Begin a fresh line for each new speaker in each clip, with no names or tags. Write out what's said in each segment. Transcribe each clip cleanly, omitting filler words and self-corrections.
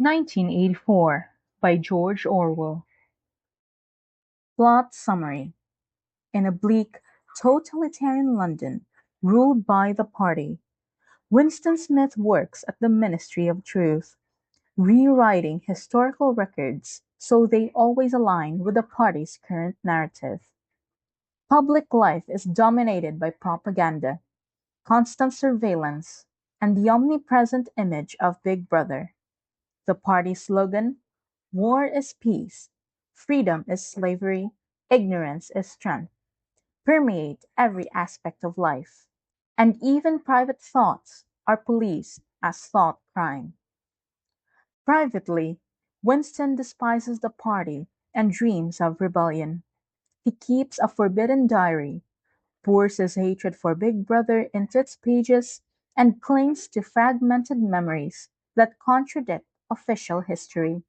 1984 by George Orwell. Plot summary. In a bleak, totalitarian London, ruled by the Party, Winston Smith works at the Ministry of Truth, rewriting historical records so they always align with the Party's current narrative. Public life is dominated by propaganda, constant surveillance, and the omnipresent image of Big Brother. The Party's slogan, "War is peace, freedom is slavery, ignorance is strength," permeate every aspect of life, and even private thoughts are policed as thought crime. Privately, Winston despises the Party and dreams of rebellion. He keeps a forbidden diary, pours his hatred for Big Brother into its pages, and clings to fragmented memories that contradict official history.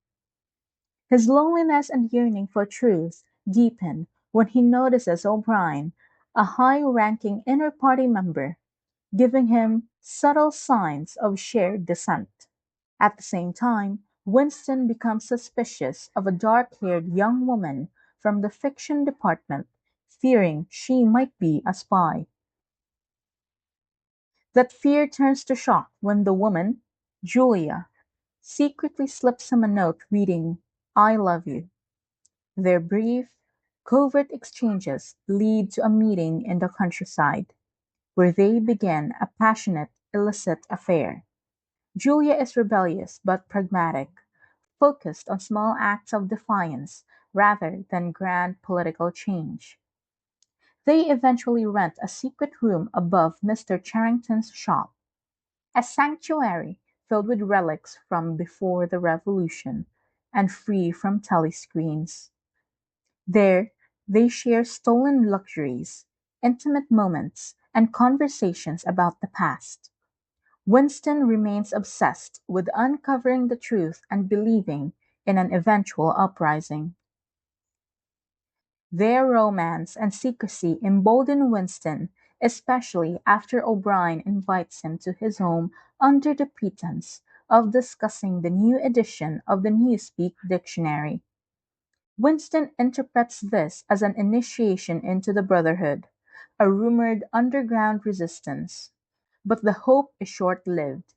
His loneliness and yearning for truth deepen when he notices O'Brien, a high-ranking inner party member, giving him subtle signs of shared dissent. At the same time, Winston becomes suspicious of a dark-haired young woman from the fiction department, fearing she might be a spy. That fear turns to shock when the woman, Julia, secretly slips him a note reading, "I love you." Their brief, covert exchanges lead to a meeting in the countryside, where they begin a passionate, illicit affair. Julia is rebellious but pragmatic, focused on small acts of defiance rather than grand political change. They eventually rent a secret room above Mr. Charrington's shop, a sanctuary filled with relics from before the Revolution and free from telescreens. There they share stolen luxuries, intimate moments, and conversations about the past. Winston remains obsessed with uncovering the truth and believing in an eventual uprising. Their romance and secrecy embolden Winston, especially after O'Brien invites him to his home under the pretense of discussing the new edition of the Newspeak Dictionary. Winston interprets this as an initiation into the Brotherhood, a rumored underground resistance. But the hope is short-lived.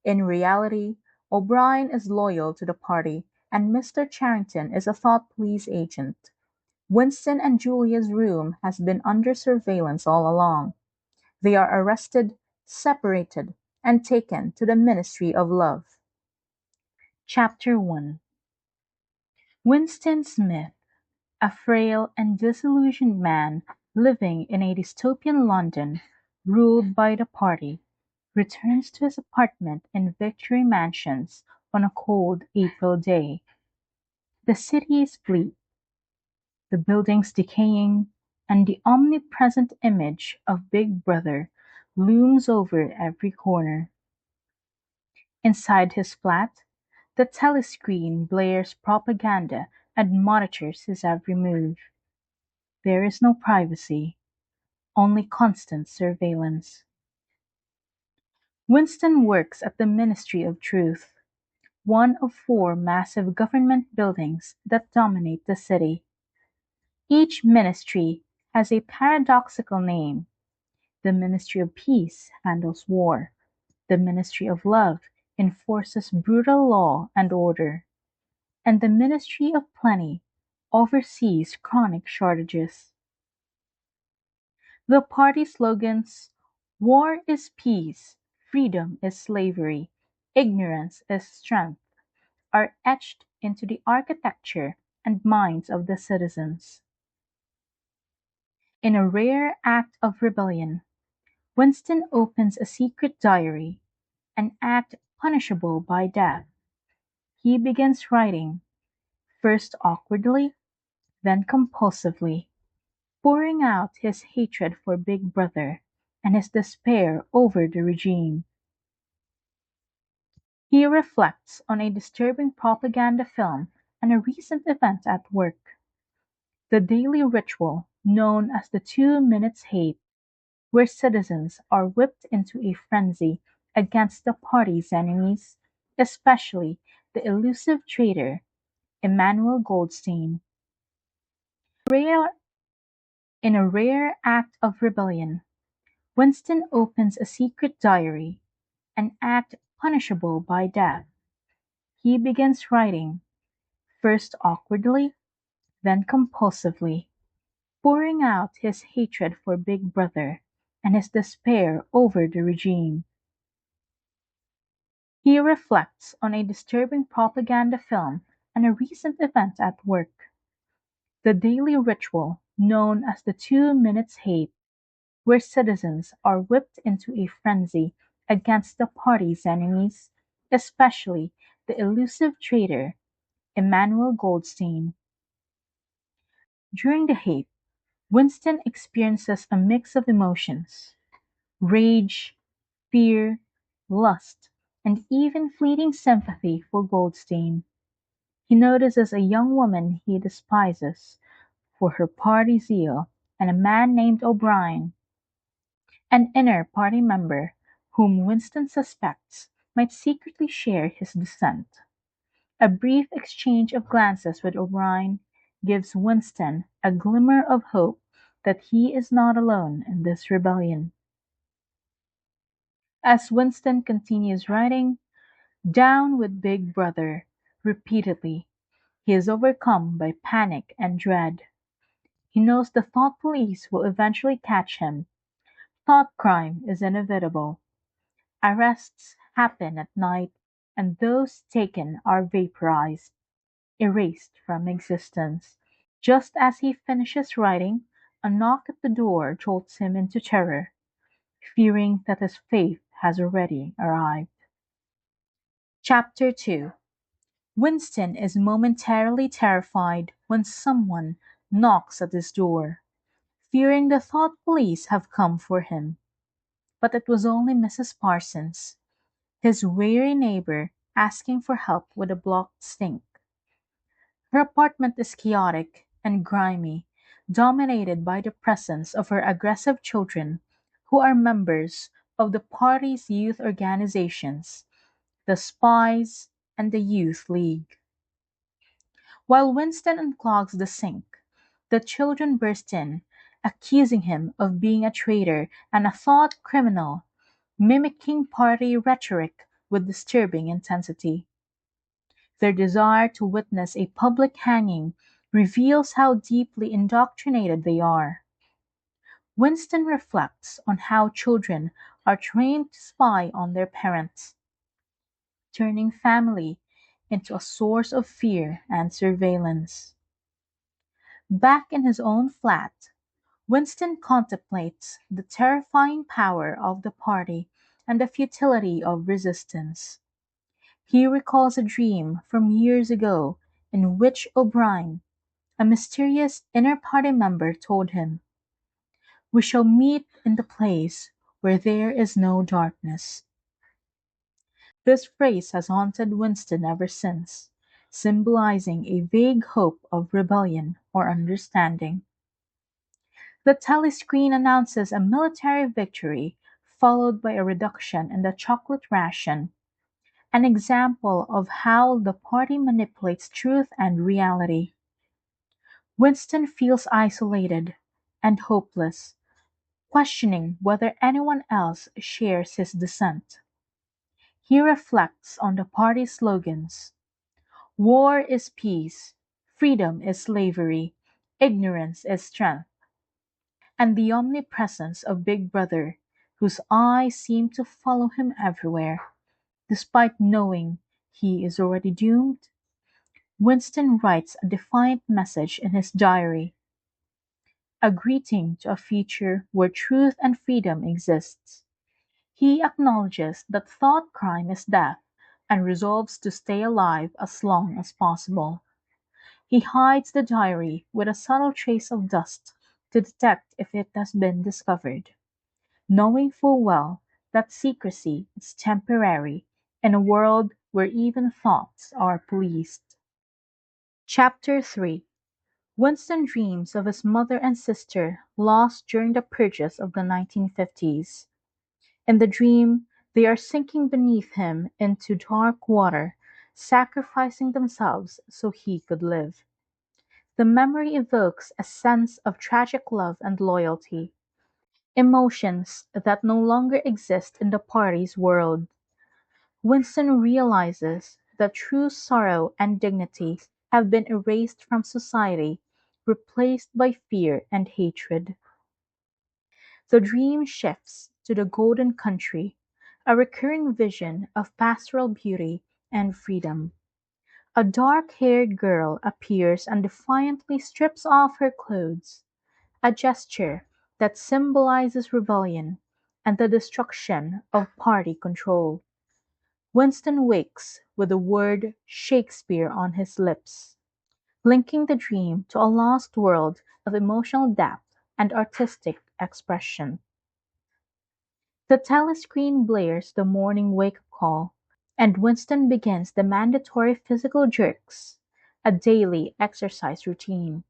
In reality, O'Brien is loyal to the Party and Mr. Charrington is a thought police agent. Winston and Julia's room has been under surveillance all along. They are arrested, separated, and taken to the Ministry of Love. Chapter 1. Winston Smith, a frail and disillusioned man living in a dystopian London ruled by the Party, returns to his apartment in Victory Mansions on a cold April day. The city is bleak, the buildings decaying, and the omnipresent image of Big Brother looms over every corner. Inside his flat, the telescreen blares propaganda and monitors his every move. There is no privacy, only constant surveillance. Winston works at the Ministry of Truth, one of four massive government buildings that dominate the city. Each ministry has a paradoxical name. The Ministry of Peace handles war. The Ministry of Love enforces brutal law and order. And the Ministry of Plenty oversees chronic shortages. The party slogans, "War is peace, freedom is slavery, ignorance is strength," are etched into the architecture and minds of the citizens. In a rare act of rebellion, Winston opens a secret diary, an act punishable by death. He begins writing, first awkwardly, then compulsively, pouring out his hatred for Big Brother and his despair over the regime. He reflects on a disturbing propaganda film and a recent event at work. The daily ritual known as the 2 minutes hate, where citizens are whipped into a frenzy against the party's enemies, especially the elusive traitor, Emmanuel Goldstein. Rare, in a rare act of rebellion, Winston opens a secret diary, an act punishable by death. He begins writing, first awkwardly, then compulsively, pouring out his hatred for Big Brother and his despair over the regime. He reflects on a disturbing propaganda film and a recent event at work, the daily ritual known as the 2 minutes hate, where citizens are whipped into a frenzy against the party's enemies, especially the elusive traitor, Emmanuel Goldstein. During the hate, Winston experiences a mix of emotions: rage, fear, lust, and even fleeting sympathy for Goldstein. He notices a young woman he despises for her party zeal and a man named O'Brien, an inner party member whom Winston suspects might secretly share his dissent. A brief exchange of glances with O'Brien gives Winston a glimmer of hope that he is not alone in this rebellion. As Winston continues writing, "Down with Big Brother," repeatedly, he is overcome by panic and dread. He knows the thought police will eventually catch him. Thought crime is inevitable. Arrests happen at night, and those taken are vaporized, erased from existence. Just as he finishes writing, a knock at the door jolts him into terror, fearing that his fate has already arrived. Chapter 2. Winston is momentarily terrified when someone knocks at his door, fearing the thought police have come for him. But it was only Mrs. Parsons, his weary neighbor, asking for help with a blocked sink. Her apartment is chaotic and grimy, dominated by the presence of her aggressive children, who are members of the party's youth organizations, the Spies and the Youth League. While Winston unclogs the sink, the children burst in, accusing him of being a traitor and a thought criminal, mimicking party rhetoric with disturbing intensity. Their desire to witness a public hanging reveals how deeply indoctrinated they are. Winston reflects on how children are trained to spy on their parents, turning family into a source of fear and surveillance. Back in his own flat, Winston contemplates the terrifying power of the party and the futility of resistance. He recalls a dream from years ago in which O'Brien, a mysterious inner party member, told him, "We shall meet in the place where there is no darkness." This phrase has haunted Winston ever since, symbolizing a vague hope of rebellion or understanding. The telescreen announces a military victory, followed by a reduction in the chocolate ration, an example of how the party manipulates truth and reality. Winston feels isolated and hopeless, questioning whether anyone else shares his dissent. He reflects on the party's slogans: "War is peace, freedom is slavery, ignorance is strength," and the omnipresence of Big Brother, whose eyes seem to follow him everywhere, despite knowing he is already doomed. Winston writes a defiant message in his diary, a greeting to a future where truth and freedom exists. He acknowledges that thought crime is death and resolves to stay alive as long as possible. He hides the diary with a subtle trace of dust to detect if it has been discovered, knowing full well that secrecy is temporary in a world where even thoughts are policed. Chapter 3. Winston dreams of his mother and sister lost during the purges of the 1950s. In the dream, they are sinking beneath him into dark water, sacrificing themselves so he could live. The memory evokes a sense of tragic love and loyalty, emotions that no longer exist in the party's world. Winston realizes that true sorrow and dignity have been erased from society, replaced by fear and hatred. The dream shifts to the Golden Country, a recurring vision of pastoral beauty and freedom. A dark-haired girl appears and defiantly strips off her clothes, a gesture that symbolizes rebellion and the destruction of party control. Winston wakes with the word Shakespeare on his lips, linking the dream to a lost world of emotional depth and artistic expression. The telescreen blares the morning wake-up call, and Winston begins the mandatory physical jerks, a daily exercise routine.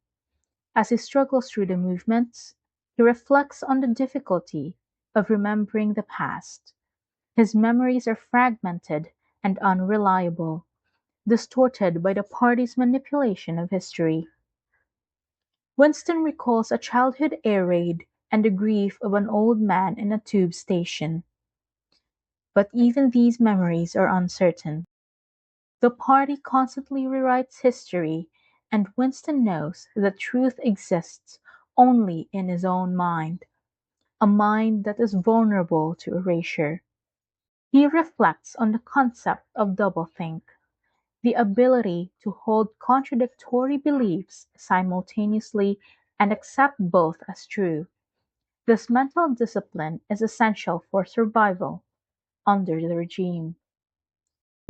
As he struggles through the movements, he reflects on the difficulty of remembering the past. His memories are fragmented and unreliable, distorted by the party's manipulation of history. Winston recalls a childhood air raid and the grief of an old man in a tube station. But even these memories are uncertain. The party constantly rewrites history, and Winston knows that truth exists only in his own mind, a mind that is vulnerable to erasure. He reflects on the concept of doublethink, the ability to hold contradictory beliefs simultaneously and accept both as true. This mental discipline is essential for survival under the regime.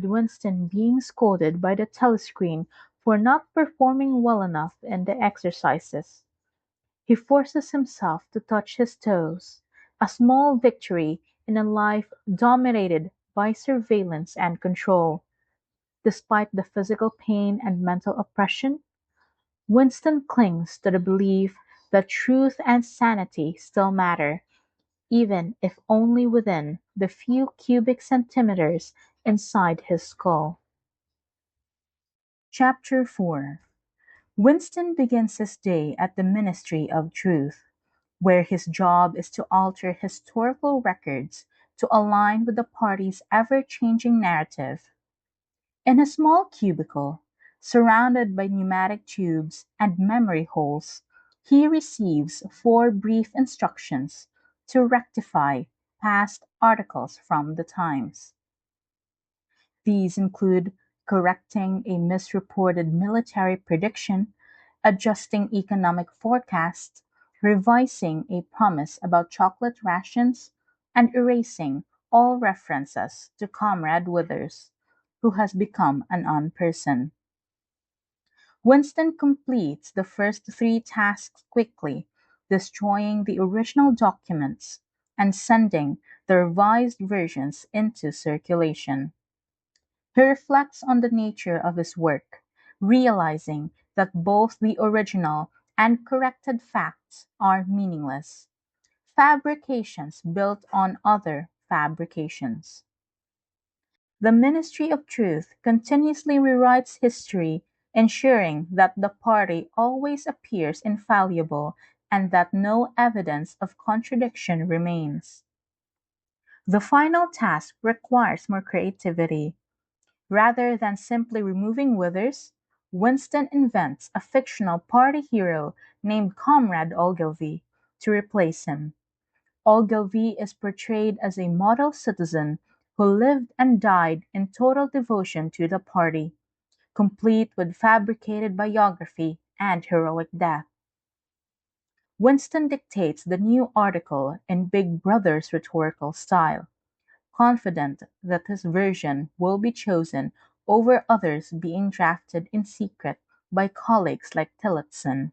Winston being scolded by the telescreen for not performing well enough in the exercises. He forces himself to touch his toes, a small victory in a life dominated by surveillance and control. Despite the physical pain and mental oppression, Winston clings to the belief that truth and sanity still matter, even if only within the few cubic centimeters inside his skull. Chapter 4. Winston begins his day at the Ministry of Truth, where his job is to alter historical records to align with the party's ever-changing narrative. In a small cubicle, surrounded by pneumatic tubes and memory holes, he receives four brief instructions to rectify past articles from the Times. These include correcting a misreported military prediction, adjusting economic forecasts, revising a promise about chocolate rations, and erasing all references to Comrade Withers, who has become an unperson. Winston completes the first three tasks quickly, destroying the original documents and sending the revised versions into circulation. He reflects on the nature of his work, realizing that both the original and corrected facts are meaningless, fabrications built on other fabrications. The Ministry of Truth continuously rewrites history, ensuring that the party always appears infallible and that no evidence of contradiction remains. The final task requires more creativity. Rather than simply removing Withers, Winston invents a fictional party hero named Comrade Ogilvy to replace him. Ogilvy is portrayed as a model citizen who lived and died in total devotion to the party, complete with fabricated biography and heroic death. Winston dictates the new article in Big Brother's rhetorical style, confident that his version will be chosen over others being drafted in secret by colleagues like Tillotson.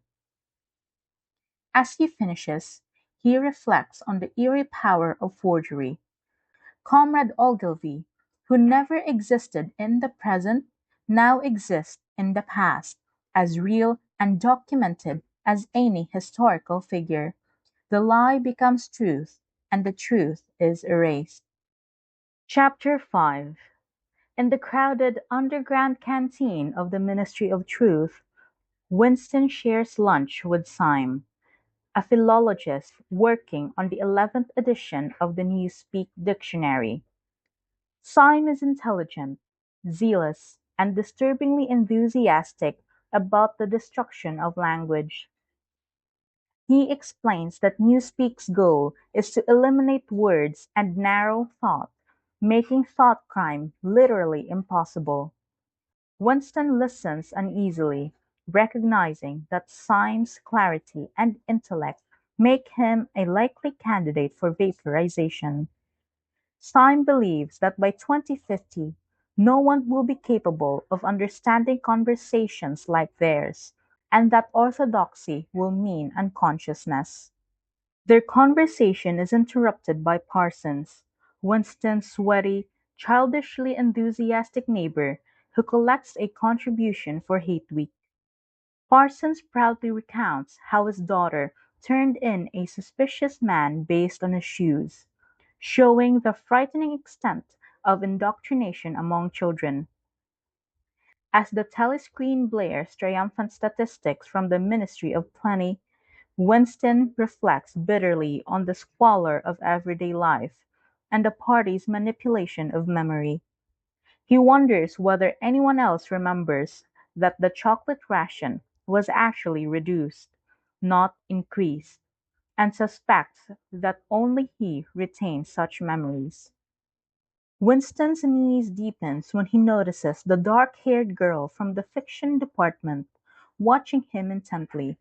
As he finishes, he reflects on the eerie power of forgery. Comrade Ogilvy, who never existed in the present, now exists in the past, as real and documented as any historical figure. The lie becomes truth, and the truth is erased. Chapter 5. In the crowded underground canteen of the Ministry of Truth, Winston shares lunch with Syme, a philologist working on the 11th edition of the Newspeak Dictionary. Syme is intelligent, zealous, and disturbingly enthusiastic about the destruction of language. He explains that Newspeak's goal is to eliminate words and narrow thought, making thought crime literally impossible. Winston listens uneasily, recognizing that Syme's clarity and intellect make him a likely candidate for vaporization. Syme believes that by 2050, no one will be capable of understanding conversations like theirs, and that orthodoxy will mean unconsciousness. Their conversation is interrupted by Parsons, Winston's sweaty, childishly enthusiastic neighbor who collects a contribution for Hate Week. Parsons proudly recounts how his daughter turned in a suspicious man based on his shoes, showing the frightening extent of indoctrination among children. As the telescreen blares triumphant statistics from the Ministry of Plenty, Winston reflects bitterly on the squalor of everyday life and the party's manipulation of memory. He wonders whether anyone else remembers that the chocolate ration was actually reduced, not increased, and suspects that only he retains such memories. Winston's unease deepens when he notices the dark-haired girl from the fiction department watching him intently.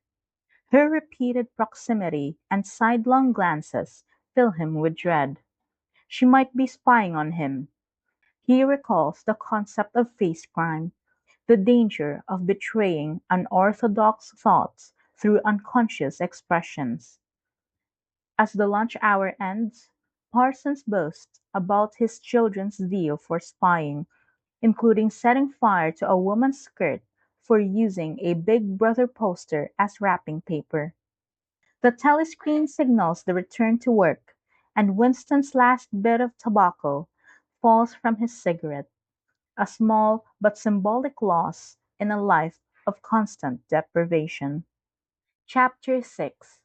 Her repeated proximity and sidelong glances fill him with dread. She might be spying on him. He recalls the concept of face crime, the danger of betraying unorthodox thoughts through unconscious expressions. As the lunch hour ends, Parsons boasts about his children's zeal for spying, including setting fire to a woman's skirt for using a Big Brother poster as wrapping paper. The telescreen signals the return to work, and Winston's last bit of tobacco falls from his cigarette, a small but symbolic loss in a life of constant deprivation. Chapter 6.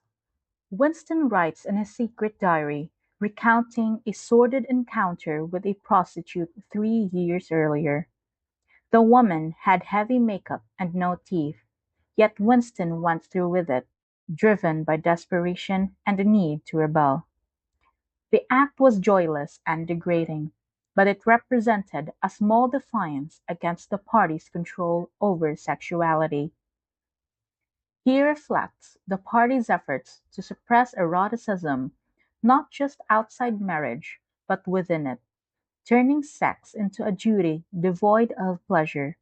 Winston writes in his secret diary, recounting a sordid encounter with a prostitute 3 years earlier. The woman had heavy makeup and no teeth, yet Winston went through with it, driven by desperation and the need to rebel. The act was joyless and degrading, but it represented a small defiance against the party's control over sexuality. He reflects the party's efforts to suppress eroticism, not just outside marriage, but within it, turning sex into a duty devoid of pleasure.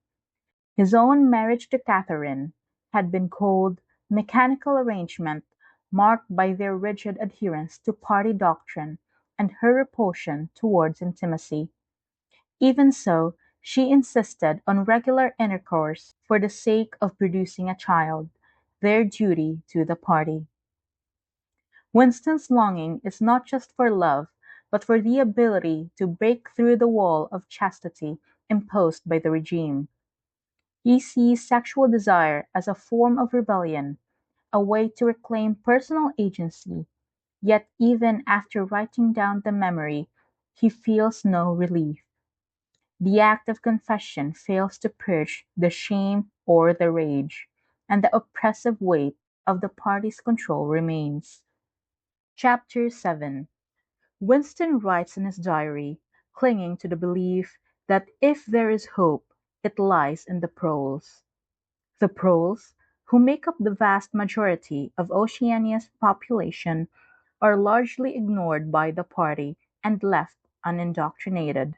His own marriage to Catherine had been cold, mechanical arrangement marked by their rigid adherence to party doctrine and her repulsion towards intimacy. Even so, she insisted on regular intercourse for the sake of producing a child, their duty to the party. Winston's longing is not just for love, but for the ability to break through the wall of chastity imposed by the regime. He sees sexual desire as a form of rebellion, a way to reclaim personal agency, yet even after writing down the memory, he feels no relief. The act of confession fails to purge the shame or the rage, and the oppressive weight of the party's control remains. Chapter 7. Winston writes in his diary, clinging to the belief that if there is hope, it lies in the proles. The proles, who make up the vast majority of Oceania's population, are largely ignored by the party and left unindoctrinated.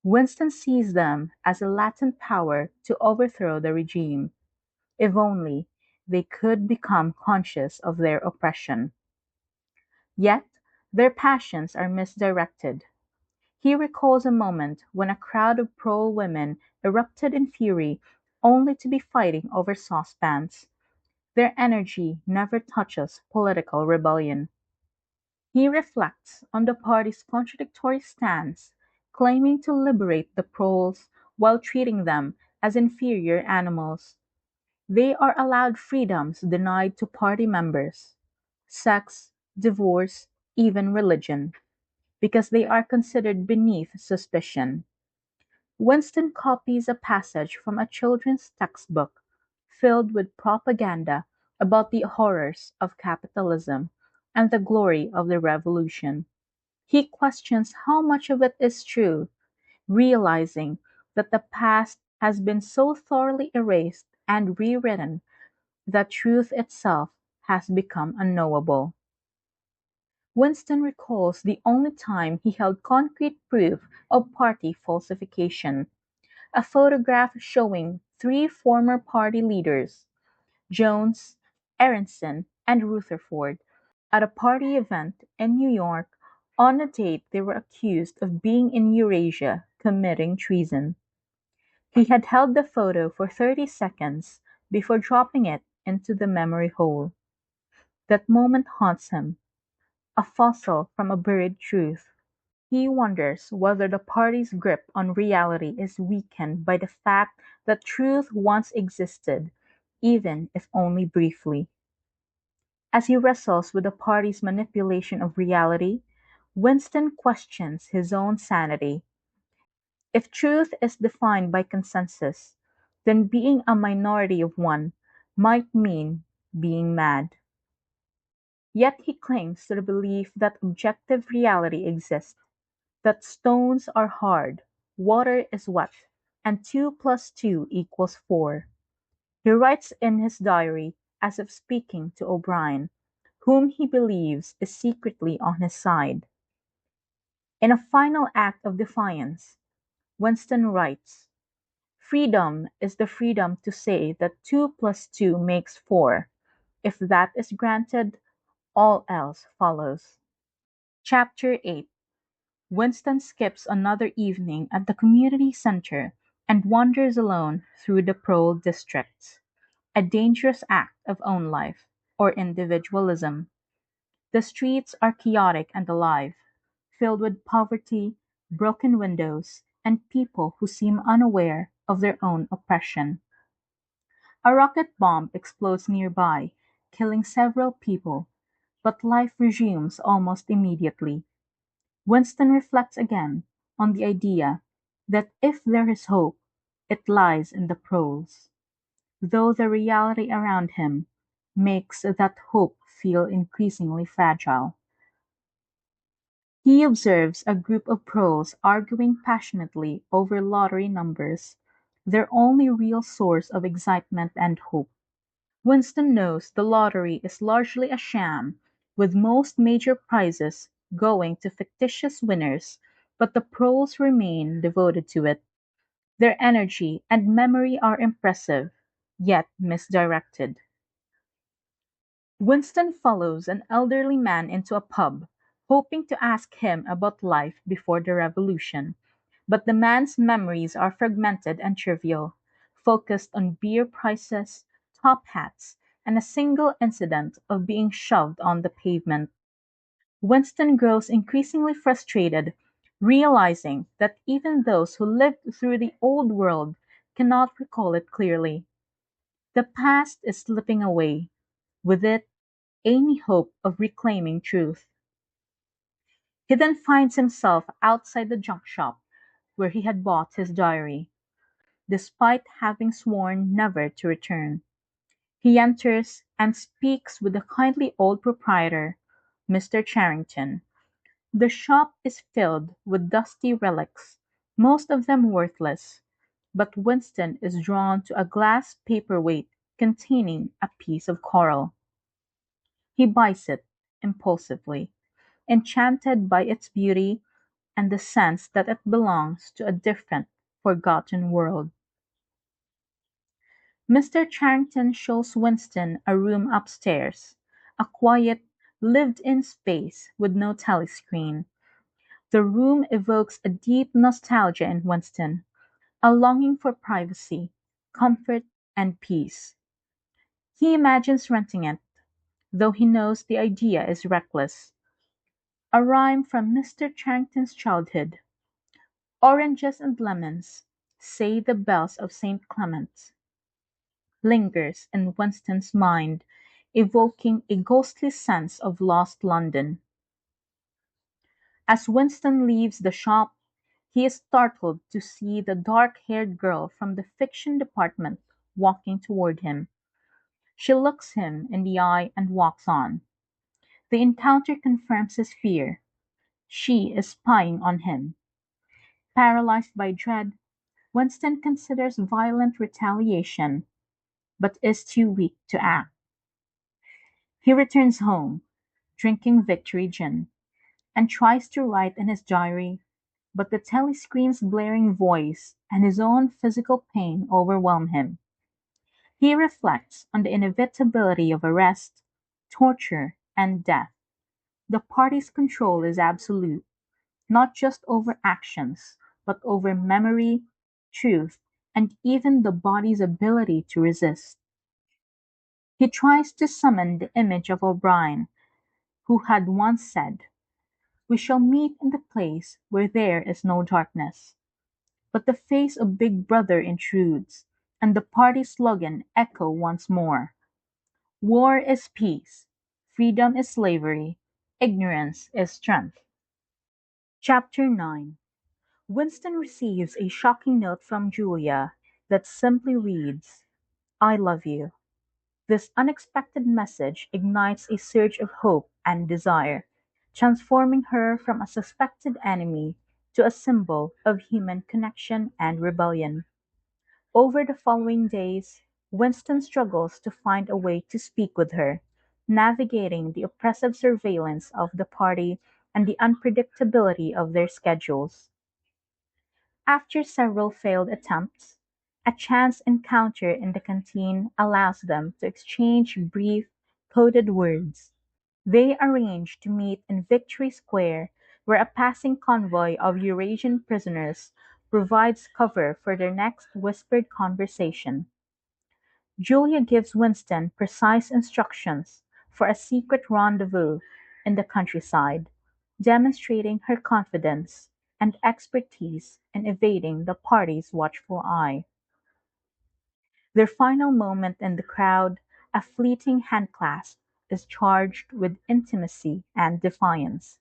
Winston sees them as a latent power to overthrow the regime, if only they could become conscious of their oppression. Yet their passions are misdirected. He recalls a moment when a crowd of prole women erupted in fury only to be fighting over saucepans. Their energy never touches political rebellion. He reflects on the party's contradictory stance, claiming to liberate the proles while treating them as inferior animals. They are allowed freedoms denied to party members: sex, divorce, even religion, because they are considered beneath suspicion. Winston copies a passage from a children's textbook filled with propaganda about the horrors of capitalism and the glory of the revolution. He questions how much of it is true, realizing that the past has been so thoroughly erased and rewritten that truth itself has become unknowable. Winston recalls the only time he held concrete proof of party falsification: a photograph showing three former party leaders, Jones, Aronson, and Rutherford, at a party event in New York on a date they were accused of being in Eurasia committing treason. He had held the photo for 30 seconds before dropping it into the memory hole. That moment haunts him, a fossil from a buried truth. He wonders whether the party's grip on reality is weakened by the fact that truth once existed, even if only briefly. As he wrestles with the party's manipulation of reality, Winston questions his own sanity. If truth is defined by consensus, then being a minority of one might mean being mad. Yet he clings to the belief that objective reality exists, that stones are hard, water is wet, and 2 plus 2 equals 4. He writes in his diary as if speaking to O'Brien, whom he believes is secretly on his side. In a final act of defiance, Winston writes, "Freedom is the freedom to say that 2 plus 2 makes 4. If that is granted, all else follows." Chapter 8. Winston skips another evening at the community center and wanders alone through the prole districts, a dangerous act of own life, or individualism. The streets are chaotic and alive, filled with poverty, broken windows, and people who seem unaware of their own oppression. A rocket bomb explodes nearby, killing several people, but life resumes almost immediately. Winston reflects again on the idea that if there is hope, it lies in the proles, though the reality around him makes that hope feel increasingly fragile. He observes a group of proles arguing passionately over lottery numbers, their only real source of excitement and hope. Winston knows the lottery is largely a sham, with most major prizes going to fictitious winners, but the proles remain devoted to it. Their energy and memory are impressive, yet misdirected. Winston follows an elderly man into a pub, hoping to ask him about life before the revolution, but the man's memories are fragmented and trivial, focused on beer prices, top hats, and a single incident of being shoved on the pavement. Winston grows increasingly frustrated, realizing that even those who lived through the old world cannot recall it clearly. The past is slipping away, with it any hope of reclaiming truth. He then finds himself outside the junk shop where he had bought his diary, despite having sworn never to return. He enters and speaks with the kindly old proprietor, Mr. Charrington. The shop is filled with dusty relics, most of them worthless, but Winston is drawn to a glass paperweight containing a piece of coral. He buys it impulsively, enchanted by its beauty and the sense that it belongs to a different, forgotten world. Mr. Charrington shows Winston a room upstairs, a quiet, lived-in space with no telescreen. The room evokes a deep nostalgia in Winston, a longing for privacy, comfort, and peace. He imagines renting it, though he knows the idea is reckless. A rhyme from Mr. Charrington's childhood: Oranges and lemons, say the bells of St. Clement's, lingers in Winston's mind, evoking a ghostly sense of lost London. As Winston leaves the shop, he is startled to see the dark-haired girl from the fiction department walking toward him. She looks him in the eye and walks on. The encounter confirms his fear. She is spying on him. Paralyzed by dread, Winston considers violent retaliation, but is too weak to act. He returns home, drinking Victory gin, and tries to write in his diary, but the telescreen's blaring voice and his own physical pain overwhelm him. He reflects on the inevitability of arrest, torture, and death. The party's control is absolute, not just over actions, but over memory, truth, and even the body's ability to resist. He tries to summon the image of O'Brien, who had once said, "We shall meet in the place where there is no darkness." But the face of Big Brother intrudes, and the party slogan echo once more. War is peace, freedom is slavery, ignorance is strength. Chapter 9. Winston receives a shocking note from Julia that simply reads, "I love you." This unexpected message ignites a surge of hope and desire, transforming her from a suspected enemy to a symbol of human connection and rebellion. Over the following days, Winston struggles to find a way to speak with her, navigating the oppressive surveillance of the party and the unpredictability of their schedules. After several failed attempts, a chance encounter in the canteen allows them to exchange brief, coded words. They arrange to meet in Victory Square, where a passing convoy of Eurasian prisoners provides cover for their next whispered conversation. Julia gives Winston precise instructions for a secret rendezvous in the countryside, demonstrating her confidence and expertise in evading the party's watchful eye. Their final moment in the crowd, a fleeting handclasp, is charged with intimacy and defiance.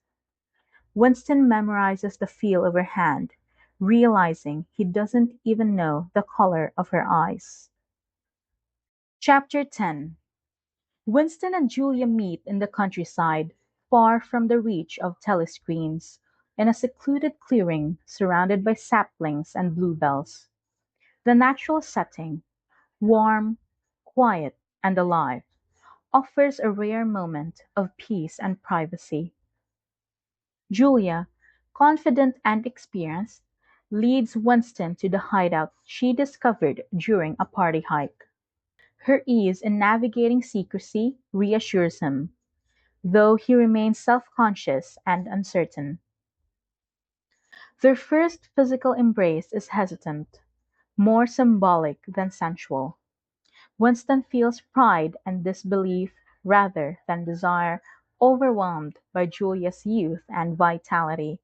Winston memorizes the feel of her hand, realizing he doesn't even know the color of her eyes. Chapter 10. Winston and Julia meet in the countryside, far from the reach of telescreens, in a secluded clearing surrounded by saplings and bluebells. The natural setting, warm, quiet, and alive, offers a rare moment of peace and privacy. Julia, confident and experienced, leads Winston to the hideout she discovered during a party hike. Her ease in navigating secrecy reassures him, though he remains self-conscious and uncertain. Their first physical embrace is hesitant, more symbolic than sensual. Winston feels pride and disbelief rather than desire, overwhelmed by Julia's youth and vitality.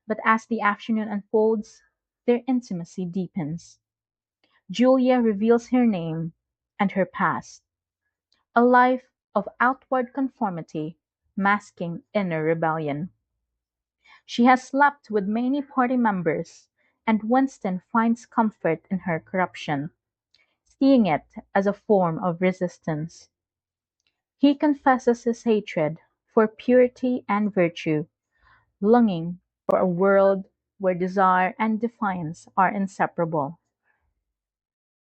But as the afternoon unfolds, their intimacy deepens. Julia reveals her name and her past, a life of outward conformity masking inner rebellion. She has slept with many party members, and Winston finds comfort in her corruption, seeing it as a form of resistance. He confesses his hatred for purity and virtue, longing for a world where desire and defiance are inseparable.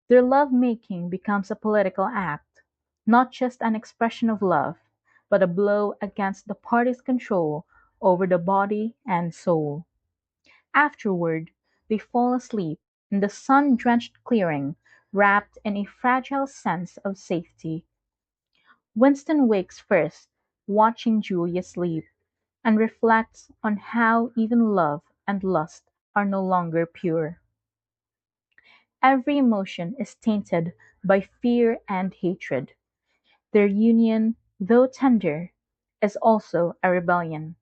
Their love-making becomes a political act, not just an expression of love, but a blow against the party's control over the body and soul. Afterward, they fall asleep in the sun-drenched clearing, wrapped in a fragile sense of safety. Winston wakes first, watching Julia sleep, and reflects on how even love and lust are no longer pure. Every emotion is tainted by fear and hatred. Their union, though tender, is also a rebellion,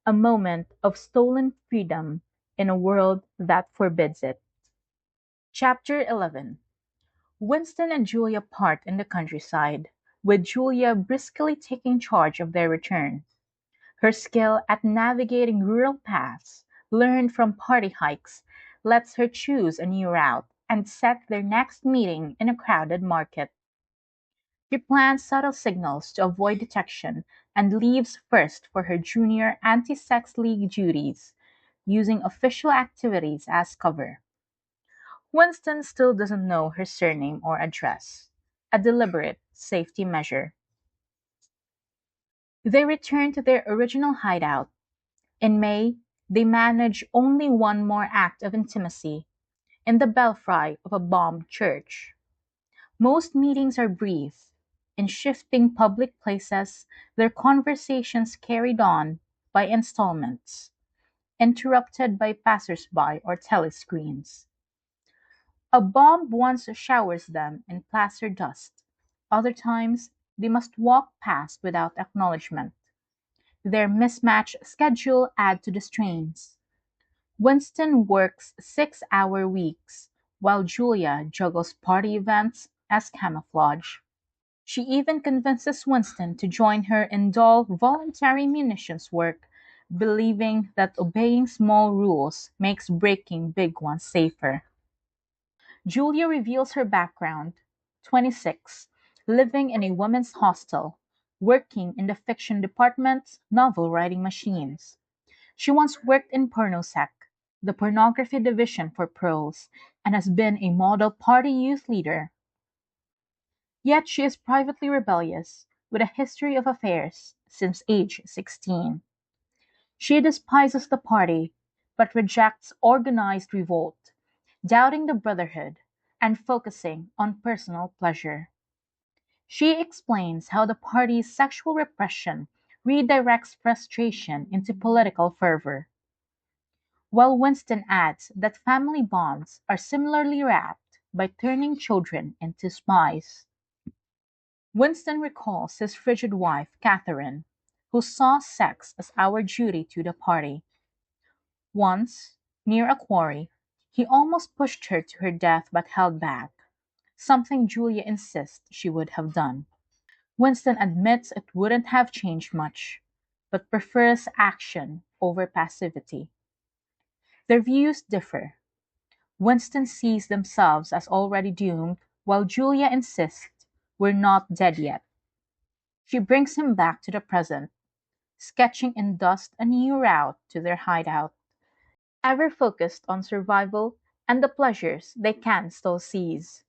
a moment of stolen freedom in a world that forbids it. Chapter 11. Winston and Julia part in the countryside, with Julia briskly taking charge of their return. Her skill at navigating rural paths, learned from party hikes, lets her choose a new route and set their next meeting in a crowded market. She plans subtle signals to avoid detection and leaves first for her junior anti-sex league duties, using official activities as cover. Winston still doesn't know her surname or address, a deliberate safety measure. They return to their original hideout. In May, they manage only one more act of intimacy, in the belfry of a bombed church. Most meetings are brief. In shifting public places, their conversations carried on by installments, interrupted by passers-by or telescreens. A bomb once showers them in plaster dust. Other times, they must walk past without acknowledgement. Their mismatched schedule adds to the strains. Winston works 6-hour weeks, while Julia juggles party events as camouflage. She even convinces Winston to join her in dull voluntary munitions work, believing that obeying small rules makes breaking big ones safer. Julia reveals her background: 26, living in a women's hostel, working in the fiction department's novel writing machines. She once worked in Pornosec, the pornography division for pros, and has been a model party youth leader. Yet she is privately rebellious, with a history of affairs since age 16. She despises the party, but rejects organized revolt, doubting the brotherhood and focusing on personal pleasure. She explains how the party's sexual repression redirects frustration into political fervor, while Winston adds that family bonds are similarly wrapped by turning children into spies. Winston recalls his frigid wife, Catherine, who saw sex as our duty to the party. Once, near a quarry, he almost pushed her to her death but held back, something Julia insists she would have done. Winston admits it wouldn't have changed much, but prefers action over passivity. Their views differ. Winston sees themselves as already doomed, while Julia insists we're not dead yet. She brings him back to the present, sketching in dust a new route to their hideout, ever focused on survival and the pleasures they can still seize.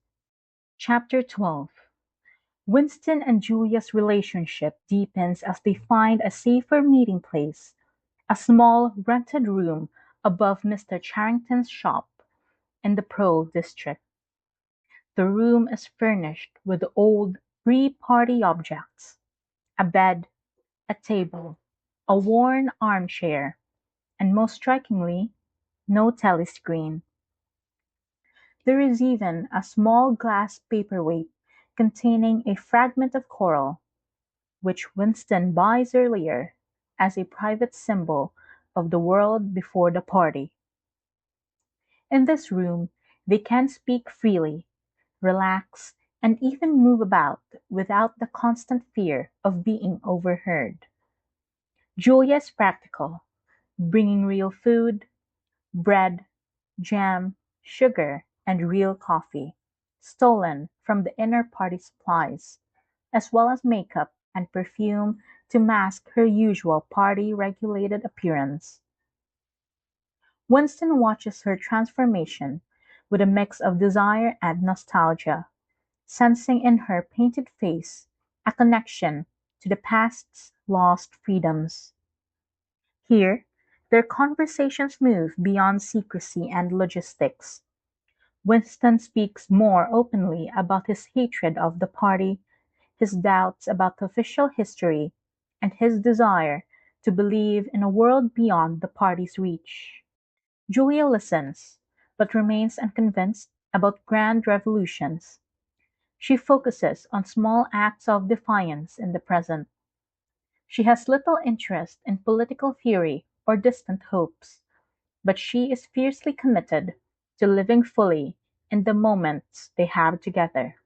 Chapter 12. Winston and Julia's relationship deepens as they find a safer meeting place, a small rented room above Mr. Charrington's shop in the Pearl district. The room is furnished with old pre-party objects: a bed, a table, a worn armchair, and most strikingly, no telescreen. There is even a small glass paperweight containing a fragment of coral, which Winston buys earlier as a private symbol of the world before the party. In this room they can speak freely, relax, and even move about without the constant fear of being overheard. Julia is practical, bringing real food, bread, jam, sugar, and real coffee, stolen from the inner party supplies, as well as makeup and perfume to mask her usual party-regulated appearance. Winston watches her transformation with a mix of desire and nostalgia, sensing in her painted face a connection to the past's lost freedoms. Here, their conversations move beyond secrecy and logistics. Winston speaks more openly about his hatred of the party, his doubts about the official history, and his desire to believe in a world beyond the party's reach. Julia listens, but remains unconvinced about grand revolutions. She focuses on small acts of defiance in the present. She has little interest in political theory or distant hopes, but she is fiercely committed to living fully in the moments they have together.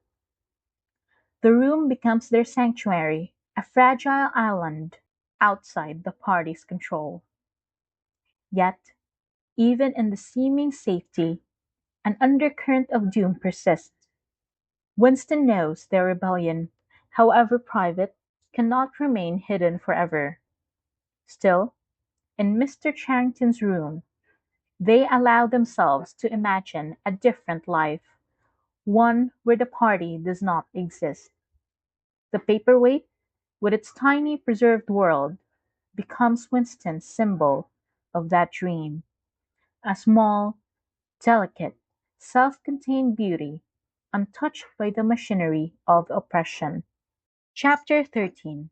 The room becomes their sanctuary, a fragile island outside the party's control. Yet, even in the seeming safety, an undercurrent of doom persists. Winston knows their rebellion, however private, cannot remain hidden forever. Still, in Mr. Charrington's room, they allow themselves to imagine a different life, one where the party does not exist. The paperweight, with its tiny preserved world, becomes Winston's symbol of that dream, a small, delicate, self-contained beauty, untouched by the machinery of oppression. Chapter 13.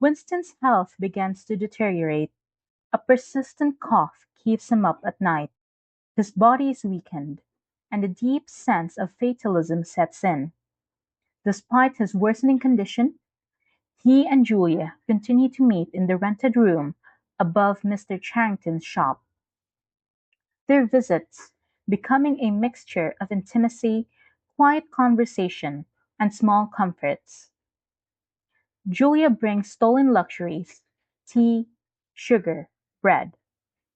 Winston's health begins to deteriorate. A persistent cough keeps him up at night. His body is weakened, and a deep sense of fatalism sets in. Despite his worsening condition, he and Julia continue to meet in the rented room above Mr. Charrington's shop, their visits becoming a mixture of intimacy, quiet conversation, and small comforts. Julia brings stolen luxuries, tea, sugar, bread,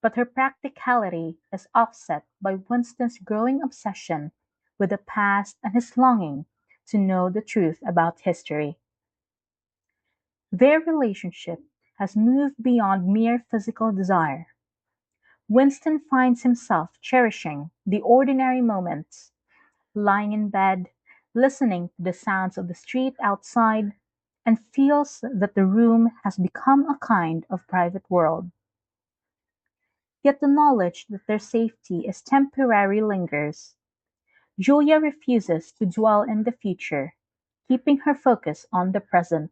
but her practicality is offset by Winston's growing obsession with the past and his longing to know the truth about history. Their relationship has moved beyond mere physical desire. Winston finds himself cherishing the ordinary moments, lying in bed, listening to the sounds of the street outside, and feels that the room has become a kind of private world. Yet the knowledge that their safety is temporary lingers. Julia refuses to dwell in the future, keeping her focus on the present,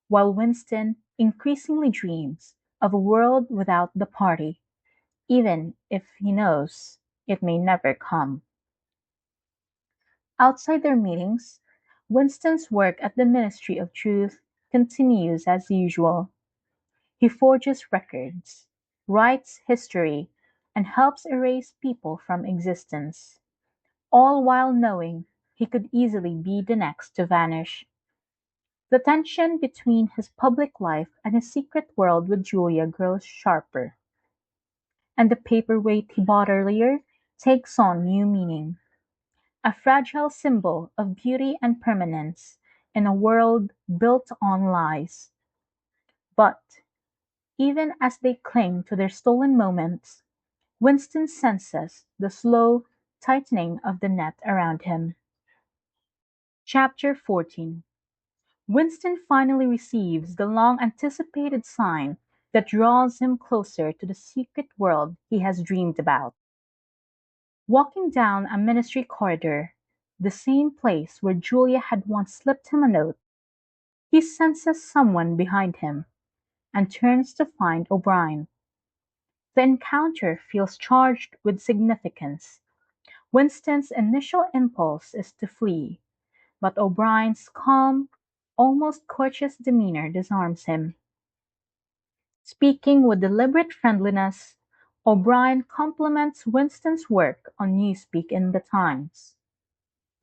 while Winston increasingly dreams of a world without the party, even if he knows it may never come. Outside their meetings, Winston's work at the Ministry of Truth continues as usual. He forges records, writes history, and helps erase people from existence, all while knowing he could easily be the next to vanish. The tension between his public life and his secret world with Julia grows sharper, and the paperweight he bought earlier takes on new meaning, a fragile symbol of beauty and permanence in a world built on lies. But even as they cling to their stolen moments, Winston senses the slow tightening of the net around him. Chapter 14. Winston finally receives the long anticipated sign that draws him closer to the secret world he has dreamed about. Walking down a ministry corridor, the same place where Julia had once slipped him a note, he senses someone behind him and turns to find O'Brien. The encounter feels charged with significance. Winston's initial impulse is to flee, but O'Brien's calm, almost courteous demeanor disarms him. Speaking with deliberate friendliness, O'Brien compliments Winston's work on Newspeak in the Times,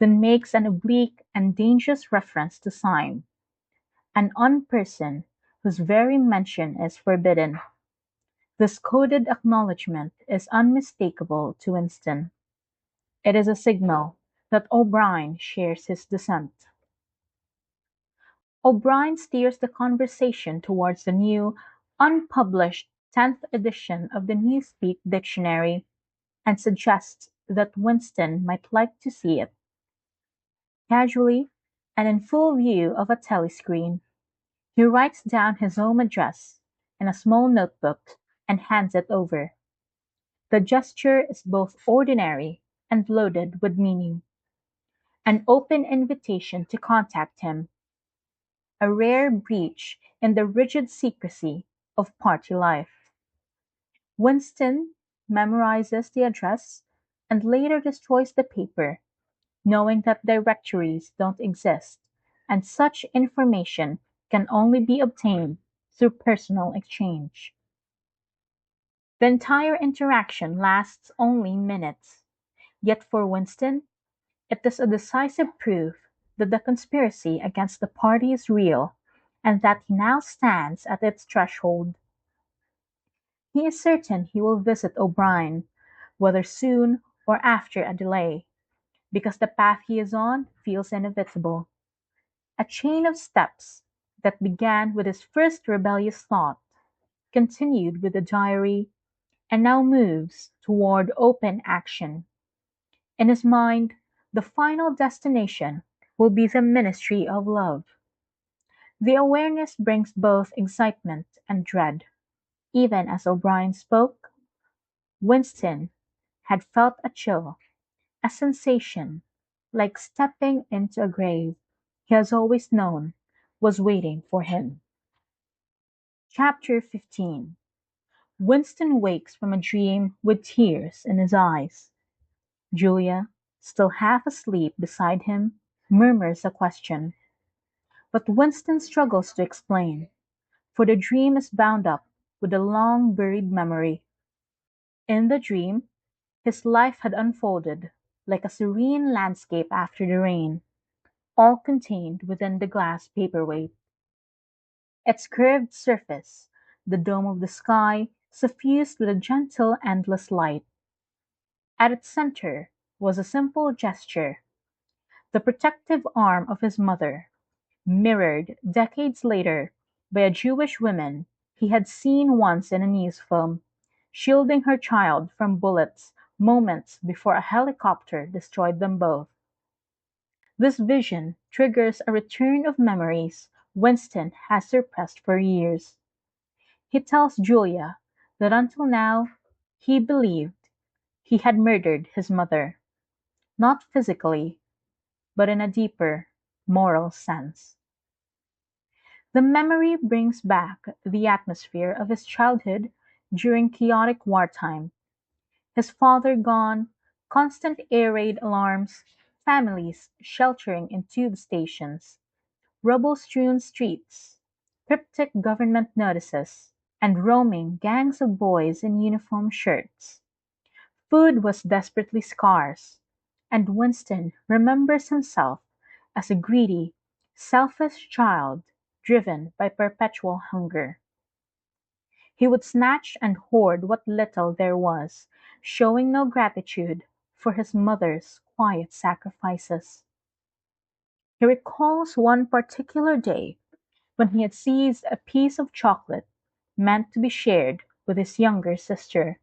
then makes an oblique and dangerous reference to Syme, an unperson whose very mention is forbidden. This coded acknowledgment is unmistakable to Winston. It is a signal that O'Brien shares his dissent. O'Brien steers the conversation towards the new, unpublished 10th edition of the Newspeak Dictionary and suggests that Winston might like to see it. Casually, and in full view of a telescreen, he writes down his home address in a small notebook and hands it over. The gesture is both ordinary and loaded with meaning, an open invitation to contact him, a rare breach in the rigid secrecy of party life. Winston memorizes the address and later destroys the paper, knowing that directories don't exist and such information can only be obtained through personal exchange. The entire interaction lasts only minutes, yet for Winston, it is a decisive proof that the conspiracy against the party is real and that he now stands at its threshold. He is certain he will visit O'Brien, whether soon or after a delay, because the path he is on feels inevitable. A chain of steps that began with his first rebellious thought, continued with the diary, and now moves toward open action. In his mind, the final destination will be the ministry of love. The awareness brings both excitement and dread. Even as O'Brien spoke, Winston had felt a chill, a sensation like stepping into a grave he has always known was waiting for him. Chapter 15. Winston wakes from a dream with tears in his eyes. Julia, still half asleep beside him, murmurs a question. But Winston struggles to explain, for the dream is bound up with a long buried memory. In the dream, his life had unfolded like a serene landscape after the rain, all contained within the glass paperweight. Its curved surface, the dome of the sky, suffused with a gentle, endless light. At its center was a simple gesture, the protective arm of his mother, mirrored decades later by a Jewish woman he had seen once in a news film, shielding her child from bullets moments before a helicopter destroyed them both. This vision triggers a return of memories Winston has suppressed for years. He tells Julia that until now he believed he had murdered his mother, not physically, but in a deeper, moral sense. The memory brings back the atmosphere of his childhood during chaotic wartime. His father gone, constant air raid alarms, families sheltering in tube stations, rubble-strewn streets, cryptic government notices, and roaming gangs of boys in uniform shirts. Food was desperately scarce, and Winston remembers himself as a greedy, selfish child driven by perpetual hunger. He would snatch and hoard what little there was, showing no gratitude for his mother's quiet sacrifices. He recalls one particular day when he had seized a piece of chocolate meant to be shared with his younger sister.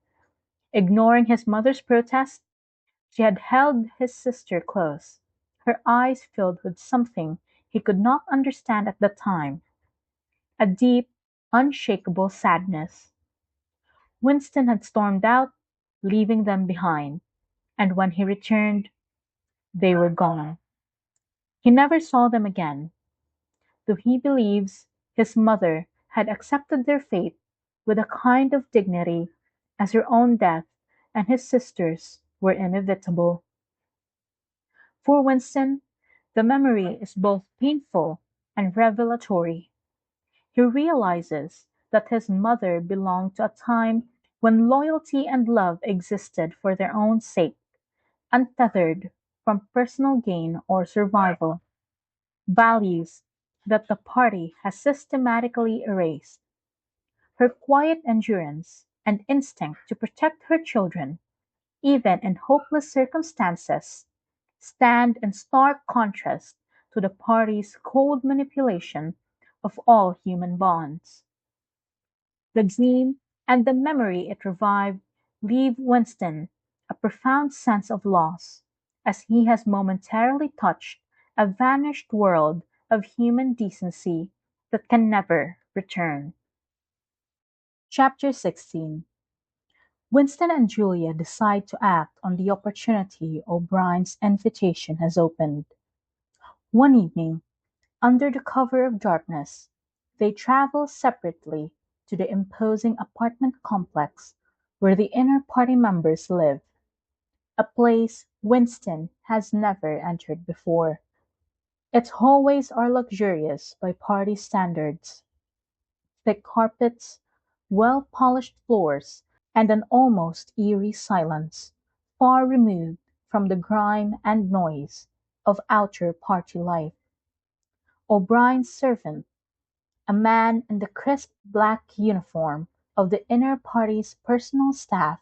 Ignoring his mother's protest, she had held his sister close, her eyes filled with something he could not understand at the time, a deep, unshakable sadness. Winston had stormed out, leaving them behind, and when he returned, they were gone. He never saw them again, though he believes his mother had accepted their fate with a kind of dignity, as her own death and his sister's were inevitable. For Winston, the memory is both painful and revelatory. He realizes that his mother belonged to a time when loyalty and love existed for their own sake, untethered from personal gain or survival, values that the party has systematically erased. Her quiet endurance and instinct to protect her children, even in hopeless circumstances, stand in stark contrast to the party's cold manipulation of all human bonds. The dream and the memory it revived leave Winston a profound sense of loss, as he has momentarily touched a vanished world of human decency that can never return. Chapter 16. Winston and Julia decide to act on the opportunity O'Brien's invitation has opened. One evening, under the cover of darkness, they travel separately to the imposing apartment complex where the inner party members live, a place Winston has never entered before. Its hallways are luxurious by party standards. Thick carpets, well-polished floors, and an almost eerie silence, far removed from the grime and noise of outer party life. O'Brien's servant, a man in the crisp black uniform of the inner party's personal staff,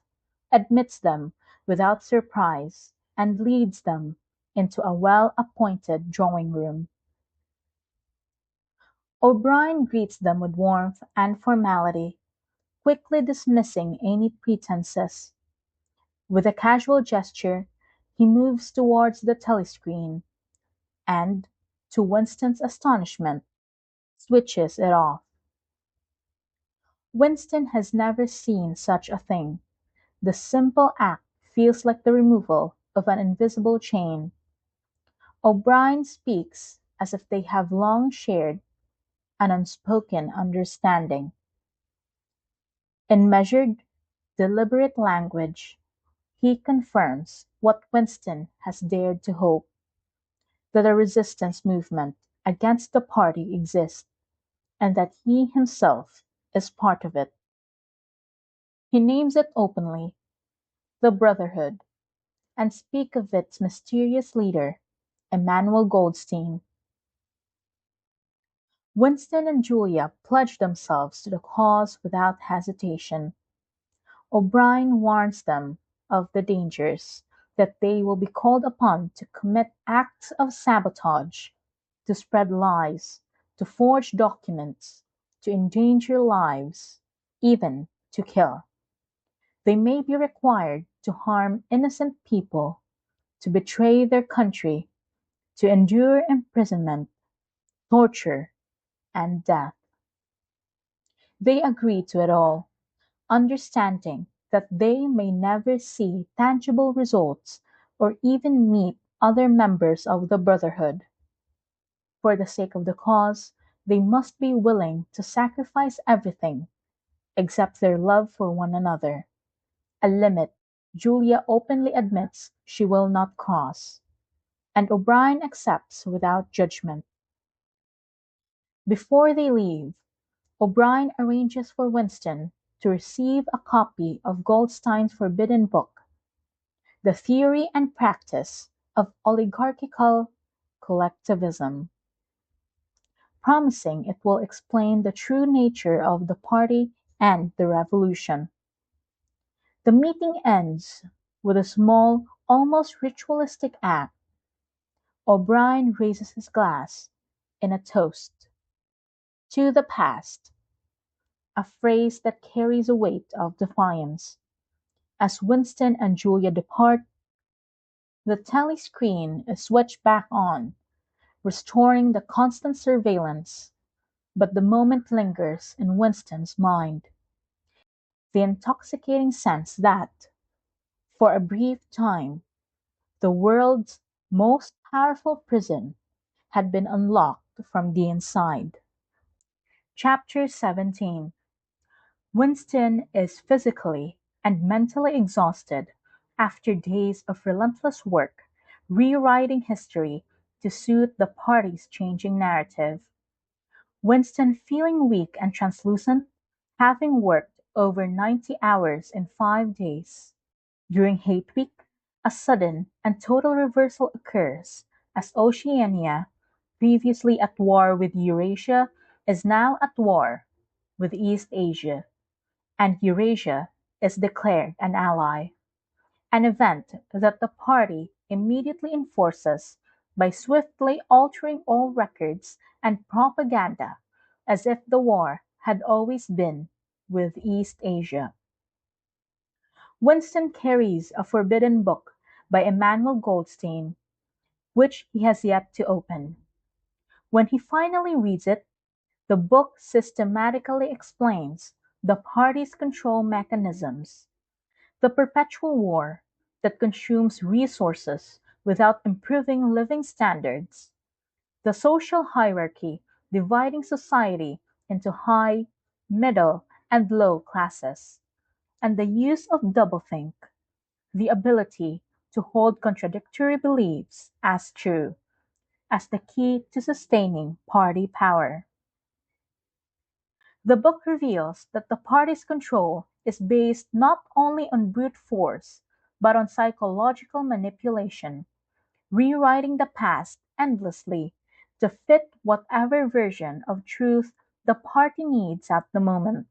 admits them without surprise and leads them into a well-appointed drawing-room. O'Brien greets them with warmth and formality, quickly dismissing any pretenses. With a casual gesture, he moves towards the telescreen and, to Winston's astonishment, switches it off. Winston has never seen such a thing. The simple act feels like the removal of an invisible chain. O'Brien speaks as if they have long shared an unspoken understanding. In measured, deliberate language, he confirms what Winston has dared to hope, that a resistance movement against the party exists, and that he himself is part of it. He names it openly, the Brotherhood, and speaks of its mysterious leader, Emmanuel Goldstein. Winston and Julia pledge themselves to the cause without hesitation. O'Brien warns them of the dangers, that they will be called upon to commit acts of sabotage, to spread lies, to forge documents, to endanger lives, even to kill. They may be required to harm innocent people, to betray their country, to endure imprisonment, torture, and death. They agree to it all, understanding that they may never see tangible results or even meet other members of the Brotherhood. For the sake of the cause, they must be willing to sacrifice everything except their love for one another, a limit Julia openly admits she will not cross, and O'Brien accepts without judgment. Before they leave, O'Brien arranges for Winston to receive a copy of Goldstein's forbidden book, The Theory and Practice of Oligarchical Collectivism, promising it will explain the true nature of the party and the revolution. The meeting ends with a small, almost ritualistic act. O'Brien raises his glass in a toast to the past, a phrase that carries a weight of defiance. As Winston and Julia depart, the telescreen is switched back on, restoring the constant surveillance, but the moment lingers in Winston's mind. The intoxicating sense that, for a brief time, the world's most powerful prison had been unlocked from the inside. Chapter 17. Winston is physically and mentally exhausted after days of relentless work rewriting history to suit the party's changing narrative. Winston, feeling weak and translucent, having worked over 90 hours in 5 days. During Hate Week, a sudden and total reversal occurs as Oceania, previously at war with Eurasia, is now at war with East Asia, and Eurasia is declared an ally, an event that the party immediately enforces by swiftly altering all records and propaganda as if the war had always been with East Asia. Winston carries a forbidden book by Emmanuel Goldstein, which he has yet to open. When he finally reads it, the book systematically explains the party's control mechanisms, the perpetual war that consumes resources without improving living standards, the social hierarchy dividing society into high, middle, and low classes, and the use of doublethink, the ability to hold contradictory beliefs as true, as the key to sustaining party power. The book reveals that the party's control is based not only on brute force, but on psychological manipulation, rewriting the past endlessly to fit whatever version of truth the party needs at the moment.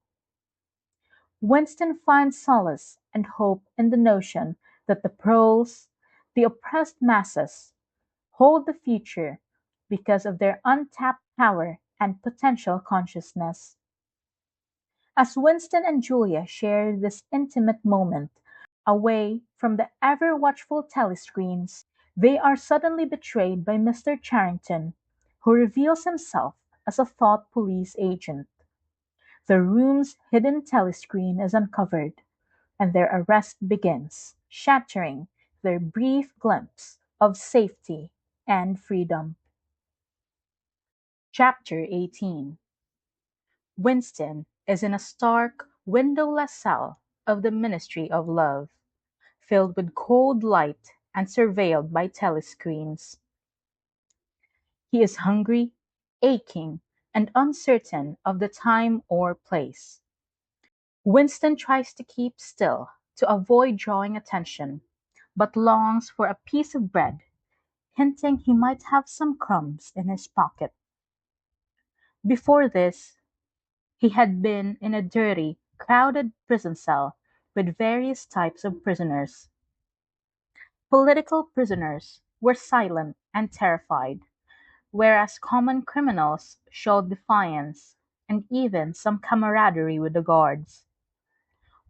Winston finds solace and hope in the notion that the pros, the oppressed masses, hold the future because of their untapped power and potential consciousness. As Winston and Julia share this intimate moment, away from the ever watchful telescreens, they are suddenly betrayed by Mr. Charrington, who reveals himself as a thought police agent. The room's hidden telescreen is uncovered, and their arrest begins, shattering their brief glimpse of safety and freedom. Chapter 18. Winston is in a stark, windowless cell of the Ministry of Love, filled with cold light and surveilled by telescreens. He is hungry, aching, and uncertain of the time or place. Winston tries to keep still to avoid drawing attention, but longs for a piece of bread, hinting he might have some crumbs in his pocket. Before this, he had been in a dirty, crowded prison cell with various types of prisoners. Political prisoners were silent and terrified, whereas common criminals showed defiance and even some camaraderie with the guards.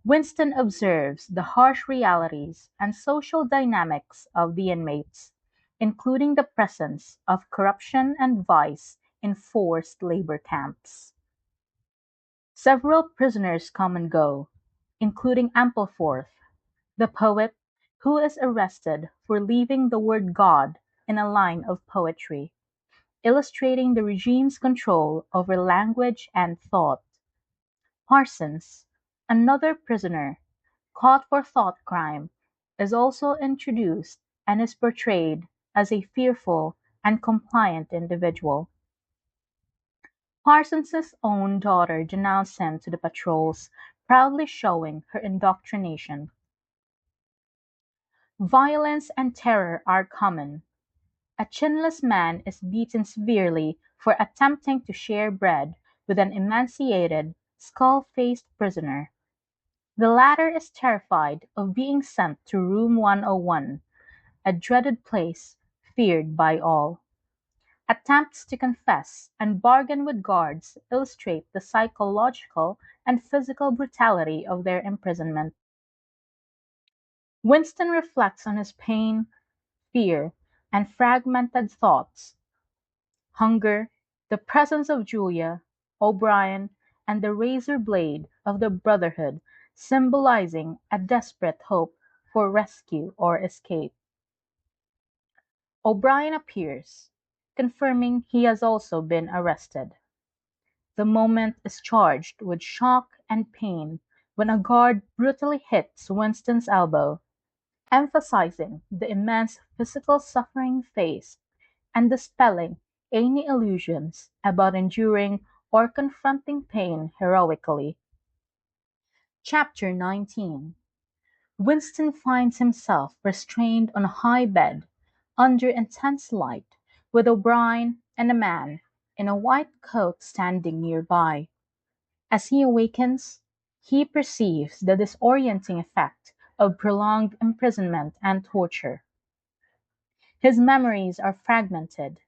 Winston observes the harsh realities and social dynamics of the inmates, including the presence of corruption and vice in forced labor camps. Several prisoners come and go, including Ampleforth, the poet, who is arrested for leaving the word God in a line of poetry, illustrating the regime's control over language and thought. Parsons, another prisoner, caught for thought crime, is also introduced and is portrayed as a fearful and compliant individual. Parsons's own daughter denounced him to the patrols, proudly showing her indoctrination. Violence and terror are common. A chinless man is beaten severely for attempting to share bread with an emaciated, skull-faced prisoner. The latter is terrified of being sent to Room 101, a dreaded place, feared by all. Attempts to confess and bargain with guards illustrate the psychological and physical brutality of their imprisonment. Winston reflects on his pain, fear, and fragmented thoughts. Hunger, the presence of Julia, O'Brien, and the razor blade of the Brotherhood symbolizing a desperate hope for rescue or escape. O'Brien appears, confirming he has also been arrested. The moment is charged with shock and pain when a guard brutally hits Winston's elbow, emphasizing the immense physical suffering faced and dispelling any illusions about enduring or confronting pain heroically. Chapter 19. Winston finds himself restrained on a high bed, under intense light, with O'Brien and a man in a white coat standing nearby. As he awakens, he perceives the disorienting effect of prolonged imprisonment and torture. His memories are fragmented,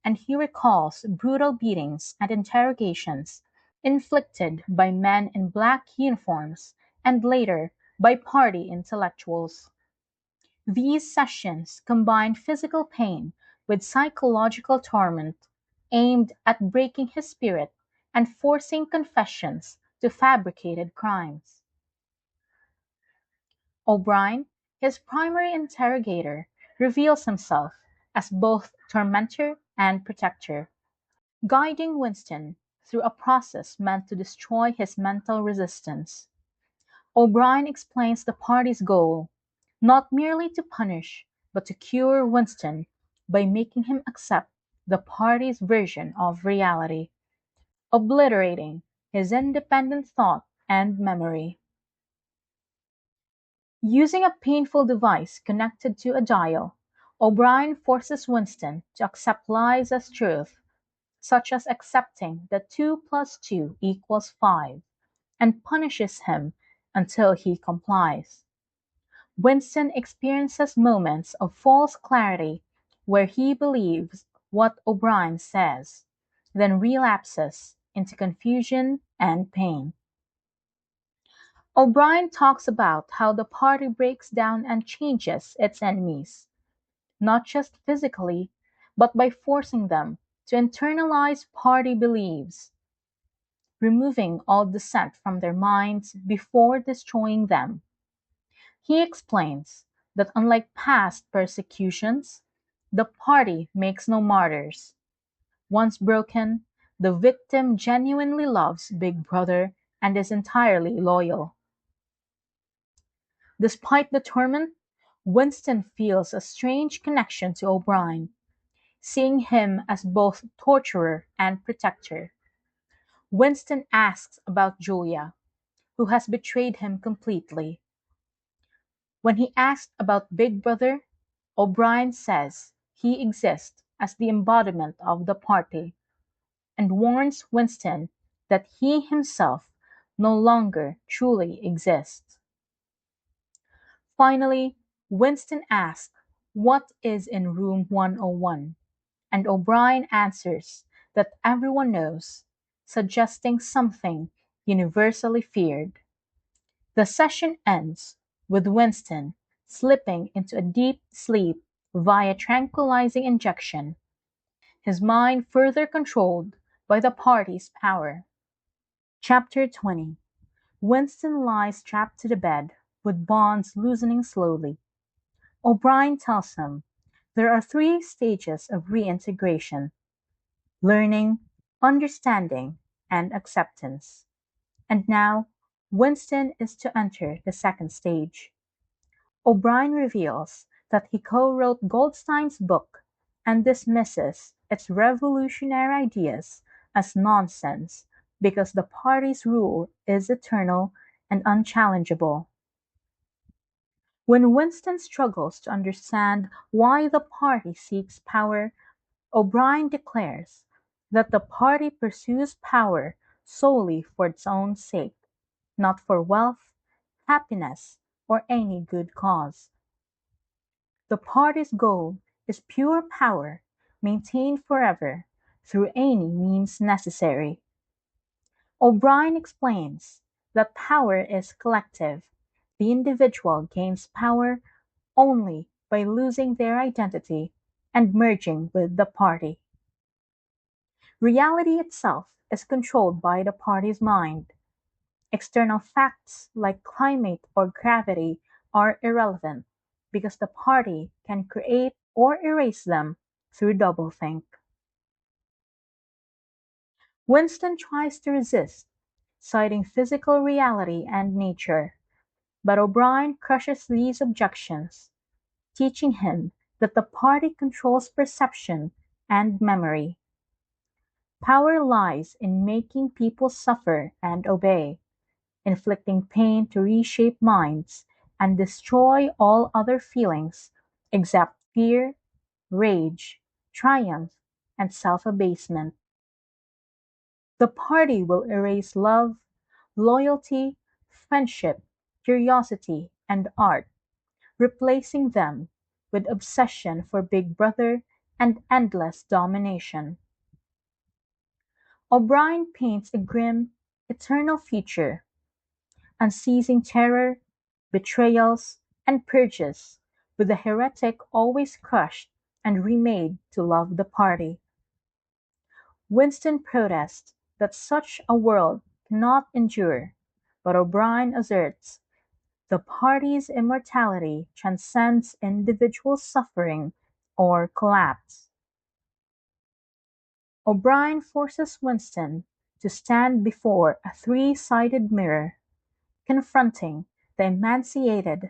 and he recalls brutal beatings and interrogations inflicted by men in black uniforms and later by party intellectuals. These sessions combine physical pain with psychological torment, aimed at breaking his spirit and forcing confessions to fabricated crimes. O'Brien, his primary interrogator, reveals himself as both tormentor and protector, guiding Winston through a process meant to destroy his mental resistance. O'Brien explains the party's goal, not merely to punish, but to cure Winston by making him accept the party's version of reality, obliterating his independent thought and memory. Using a painful device connected to a dial, O'Brien forces Winston to accept lies as truth, such as accepting that 2 plus 2 equals 5, and punishes him until he complies. Winston experiences moments of false clarity where he believes what O'Brien says, then relapses into confusion and pain. O'Brien talks about how the party breaks down and changes its enemies, not just physically, but by forcing them to internalize party beliefs, removing all dissent from their minds before destroying them. He explains that unlike past persecutions, the party makes no martyrs. Once broken, the victim genuinely loves Big Brother and is entirely loyal. Despite the torment, Winston feels a strange connection to O'Brien, seeing him as both torturer and protector. Winston asks about Julia, who has betrayed him completely. When he asked about Big Brother, O'Brien says he exists as the embodiment of the party, and warns Winston that he himself no longer truly exists. Finally, Winston asks what is in room 101, and O'Brien answers that everyone knows, suggesting something universally feared. The session ends with Winston slipping into a deep sleep via tranquilizing injection, his mind further controlled by the party's power. Chapter 20. Winston lies strapped to the bed, with bonds loosening slowly. O'Brien tells him there are three stages of reintegration: learning, understanding, and acceptance. And now, Winston is to enter the second stage. O'Brien reveals that he co-wrote Goldstein's book and dismisses its revolutionary ideas as nonsense because the party's rule is eternal and unchallengeable. When Winston struggles to understand why the party seeks power, O'Brien declares that the party pursues power solely for its own sake, not for wealth, happiness, or any good cause. The party's goal is pure power, maintained forever through any means necessary. O'Brien explains that power is collective. The individual gains power only by losing their identity and merging with the party. Reality itself is controlled by the party's mind. External facts like climate or gravity are irrelevant because the party can create or erase them through doublethink. Winston tries to resist, citing physical reality and nature, but O'Brien crushes these objections, teaching him that the party controls perception and memory. Power lies in making people suffer and obey, inflicting pain to reshape minds and destroy all other feelings except fear, rage, triumph, and self-abasement. The party will erase love, loyalty, friendship, curiosity, and art, replacing them with obsession for Big Brother and endless domination. O'Brien paints a grim, eternal future: unceasing terror, betrayals, and purges, with the heretic always crushed and remade to love the party. Winston protests that such a world cannot endure, but O'Brien asserts the party's immortality transcends individual suffering or collapse. O'Brien forces Winston to stand before a three-sided mirror, confronting the emaciated,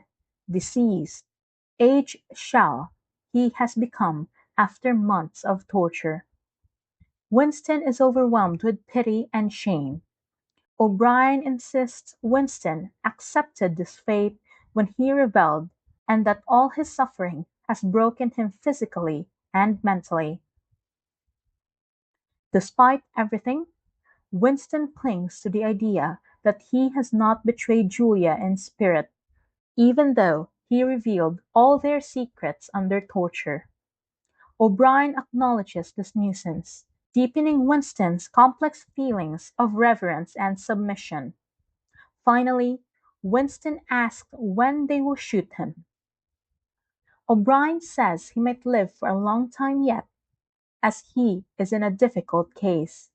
diseased, aged shell he has become after months of torture. Winston is overwhelmed with pity and shame. O'Brien insists Winston accepted this fate when he rebelled, and that all his suffering has broken him physically and mentally. Despite everything, Winston clings to the idea that he has not betrayed Julia in spirit, even though he revealed all their secrets under torture. O'Brien acknowledges this nuisance, deepening Winston's complex feelings of reverence and submission. Finally, Winston asks when they will shoot him. O'Brien says he might live for a long time yet, as he is in a difficult case,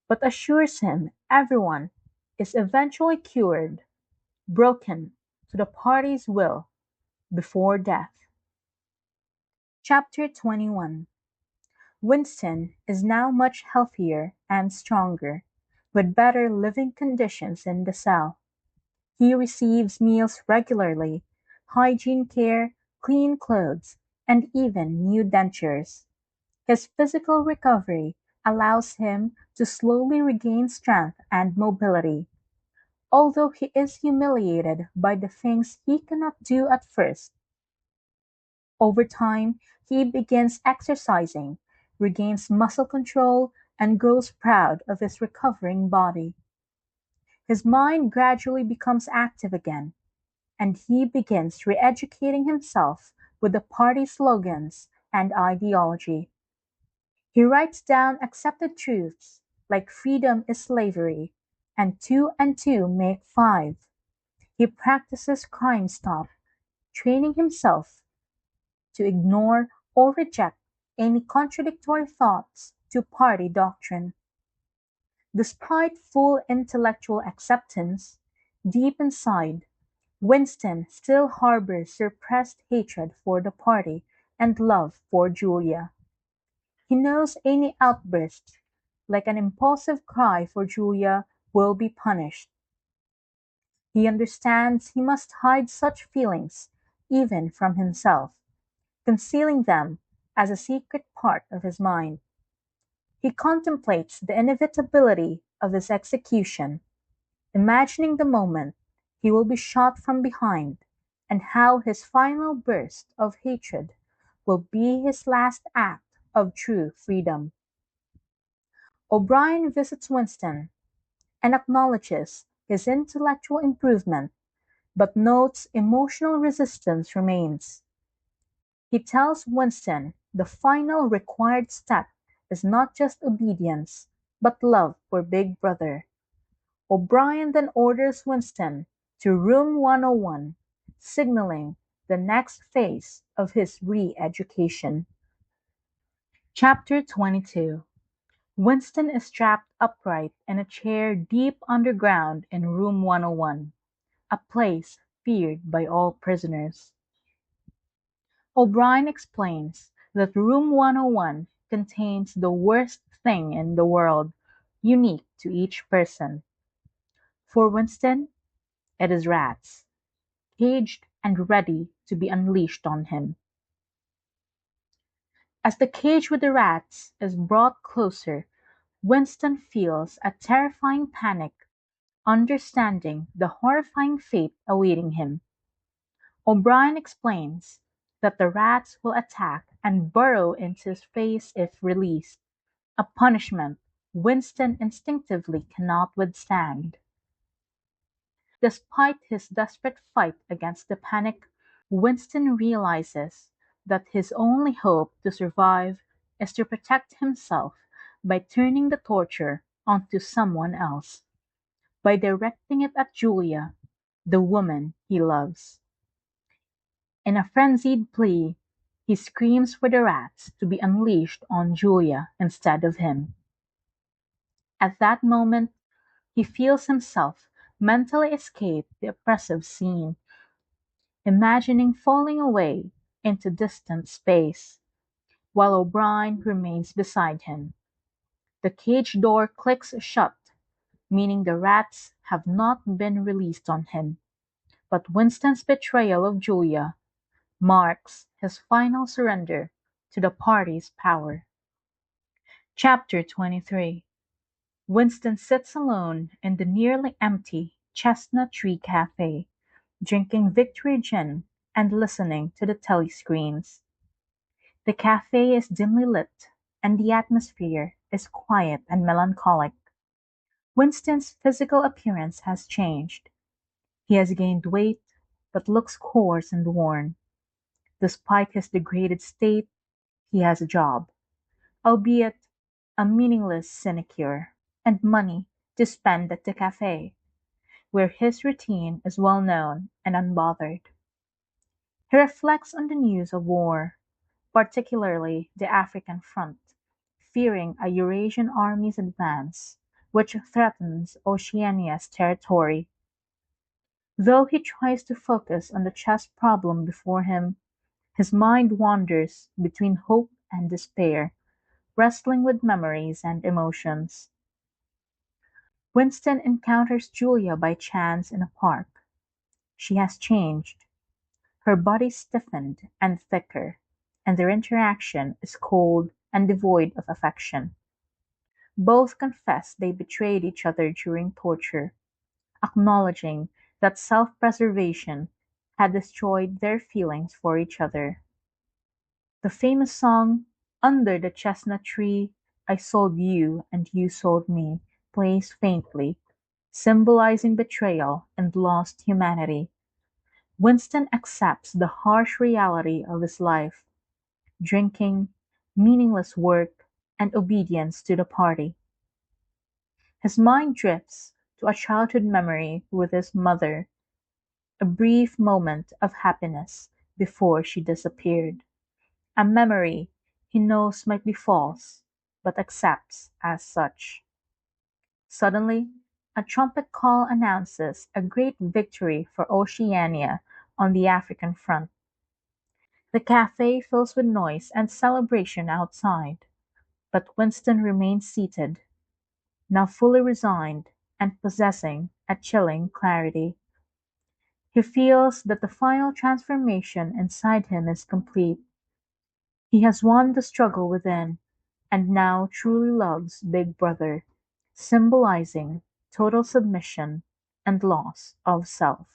but assures him everyone is eventually cured, broken to the party's will before death. Chapter 21. Winston is now much healthier and stronger, with better living conditions in the cell. He receives meals regularly, hygiene care, clean clothes, and even new dentures. His physical recovery allows him to slowly regain strength and mobility. Although he is humiliated by the things he cannot do at first, over time he begins exercising, regains muscle control, and grows proud of his recovering body. His mind gradually becomes active again, and he begins re-educating himself with the party slogans and ideology. He writes down accepted truths like freedom is slavery and two make five. He practices crime stop, training himself to ignore or reject any contradictory thoughts to party doctrine. Despite full intellectual acceptance, deep inside, Winston still harbors suppressed hatred for the party and love for Julia. He knows any outburst, like an impulsive cry for Julia, will be punished. He understands he must hide such feelings, even from himself, concealing them as a secret part of his mind. He contemplates the inevitability of his execution, imagining the moment he will be shot from behind, and how his final burst of hatred will be his last act of true freedom. O'Brien visits Winston and acknowledges his intellectual improvement, but notes emotional resistance remains. He tells Winston the final required step is not just obedience, but love for Big Brother. O'Brien then orders Winston to Room 101, signaling the next phase of his re-education. Chapter 22. Winston is strapped upright in a chair deep underground in Room 101, a place feared by all prisoners. O'Brien explains that Room 101 contains the worst thing in the world, unique to each person. For Winston, it is rats, caged and ready to be unleashed on him. As the cage with the rats is brought closer, Winston feels a terrifying panic, understanding the horrifying fate awaiting him. O'Brien explains that the rats will attack and burrow into his face if released, a punishment Winston instinctively cannot withstand. Despite his desperate fight against the panic, Winston realizes that his only hope to survive is to protect himself by turning the torture onto someone else, by directing it at Julia, the woman he loves. In a frenzied plea, he screams for the rats to be unleashed on Julia instead of him. At that moment, he feels himself mentally escape the oppressive scene, imagining falling away into distant space, while O'Brien remains beside him. The cage door clicks shut, meaning the rats have not been released on him, but Winston's betrayal of Julia marks his final surrender to the party's power. Chapter 23. Winston sits alone in the nearly empty Chestnut Tree Cafe, drinking victory gin and listening to the telescreens. The cafe is dimly lit, and the atmosphere is quiet and melancholic. Winston's physical appearance has changed. He has gained weight, but looks coarse and worn. Despite his degraded state, he has a job, albeit a meaningless sinecure, and money to spend at the cafe, where his routine is well known and unbothered. He reflects on the news of war, particularly the African front, fearing a Eurasian army's advance, which threatens Oceania's territory. Though he tries to focus on the chess problem before him, his mind wanders between hope and despair, wrestling with memories and emotions. Winston encounters Julia by chance in a park. She has changed. Her body stiffened and thicker, and their interaction is cold and devoid of affection. Both confess they betrayed each other during torture, acknowledging that self-preservation had destroyed their feelings for each other. The famous song "Under the Chestnut Tree I Sold You and You Sold Me" plays faintly, symbolizing betrayal and lost humanity. Winston accepts the harsh reality of his life: drinking, meaningless work, and obedience to the party. His mind drifts to a childhood memory with his mother, a brief moment of happiness before she disappeared. A memory he knows might be false, but accepts as such. Suddenly, a trumpet call announces a great victory for Oceania on the African front. The cafe fills with noise and celebration outside, but Winston remains seated, now fully resigned and possessing a chilling clarity. He feels that the final transformation inside him is complete. He has won the struggle within, and now truly loves Big Brother, symbolizing total submission and loss of self.